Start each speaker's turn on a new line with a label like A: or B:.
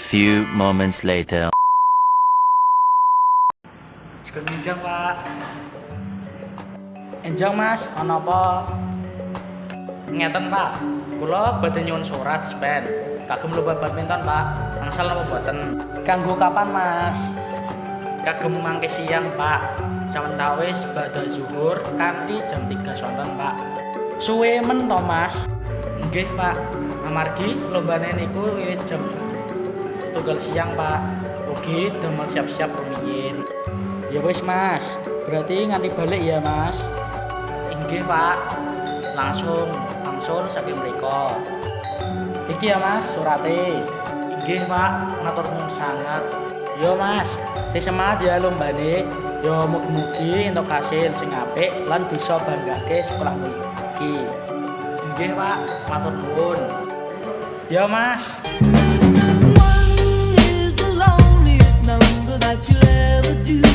A: few moments later.
B: Sekon minjam, Pak. Enjang, Mas, ana apa? Ngeten, Pak. Kula badhe nyuwun surat dispen. Kagem lomba badminton, Pak. Angsal napa boten? Kanggo kapan, Mas? Kagem mangke siang, Pak. Sawetawis badhe zuhur kanthi jam 3 sonten, Pak. Suwe men to, Mas? Nggih, Pak. Amargi lombane niku wiwit jam 1 siang, Pak. Ugi damel siap-siap rumiyin. Ya wis, Mas. Berarti nganti balik ya, Mas. Inggih, Pak. Langsung saking mriko. Iki ya, Mas, surate. Inggih, Pak. Matur nuwun sangat. Yo, Mas. Semangat ya lombane. Yo mugi-mugi entuk hasil sing apik lan bisa banggake sekolahmu iki. Inggih, Pak. Matur nuwun. Ya, Mas.
C: One is the loneliest number that you'll ever do.